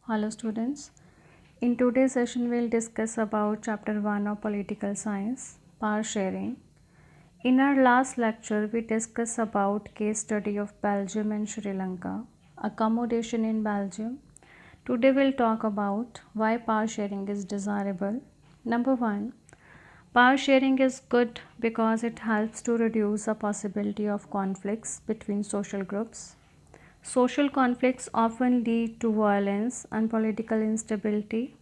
Hello students. In today's session we'll discuss about chapter 1 of political science, power sharing. In our last lecture we discussed about case study of Belgium and Sri Lanka, accommodation in Belgium. Today we'll talk about why power sharing is desirable. Number 1, power sharing is good because it helps to reduce the possibility of conflicts between social groups. Social conflicts often lead to violence and political instability.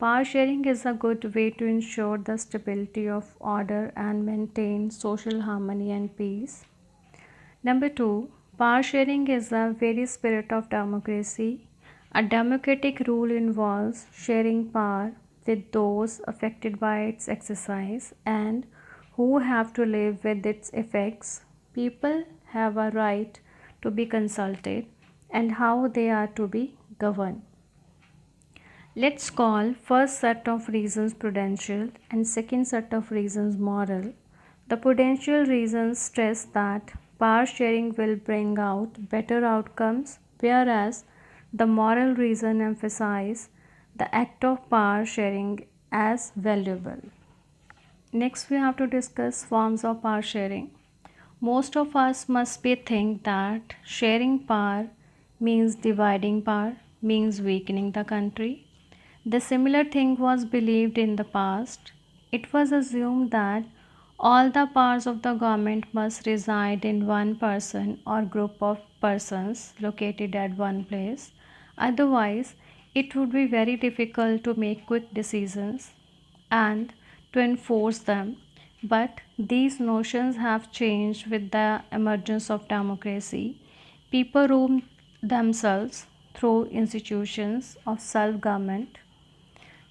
Power sharing is a good way to ensure the stability of order and maintain social harmony and peace. Number 2, power sharing is the very spirit of democracy. A democratic rule involves sharing power with those affected by its exercise and who have to live with its effects. People have a right to be consulted and how they are to be governed. Let's call first set of reasons prudential and second set of reasons moral. The prudential reasons stress that power sharing will bring out better outcomes, whereas the moral reason emphasize the act of power sharing as valuable. Next we have to discuss forms of power sharing. Most of us must be think that sharing power means dividing power, means weakening the country. The similar thing was believed in the past. It was assumed that all the powers of the government must reside in one person or group of persons located at one place. Otherwise, it would be very difficult to make quick decisions and to enforce them. But these notions have changed with the emergence of democracy. People rule themselves through institutions of self government.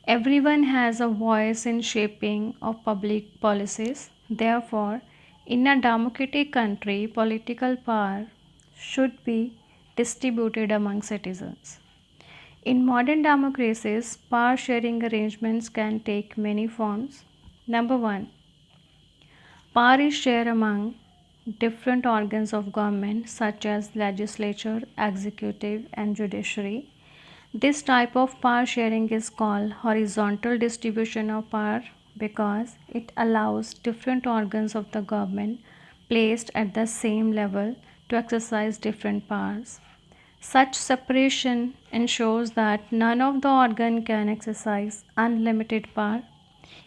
Everyone has a voice in shaping of public policies. Therefore, in a democratic country, political power should be distributed among citizens. In modern democracies, power sharing arrangements can take many forms. Number 1, power is shared among different organs of government such as legislature, executive, and judiciary. This type of power sharing is called horizontal distribution of power because it allows different organs of the government placed at the same level to exercise different powers. Such separation ensures that none of the organ can exercise unlimited power.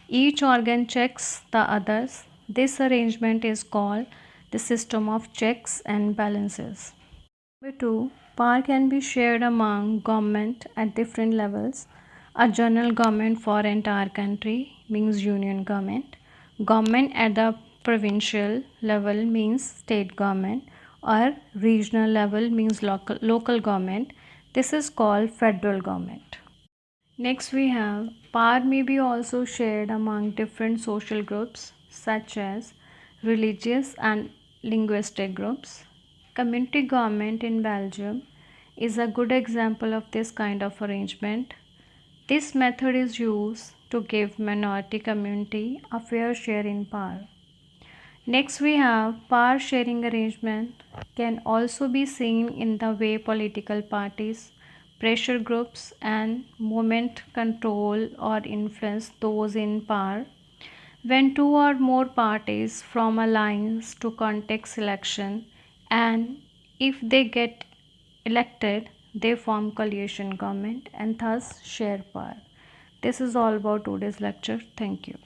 Each organ checks the others. This arrangement is called the system of checks and balances. Number 2, power can be shared among government at different levels. A general government for entire country means union government. Government at the provincial level means state government, or regional level means local government. This is called federal government. Next we have power may be also shared among different social groups such as religious and linguistic groups. Community government in Belgium is a good example of this kind of arrangement. This method is used to give minority community a fair share in power. Next we have power sharing arrangement can also be seen in the way political parties, pressure groups and movement control or influence those in power. When two or more parties form alliance to contest election and if they get elected, they form coalition government and thus share power. This is all about today's lecture. Thank you.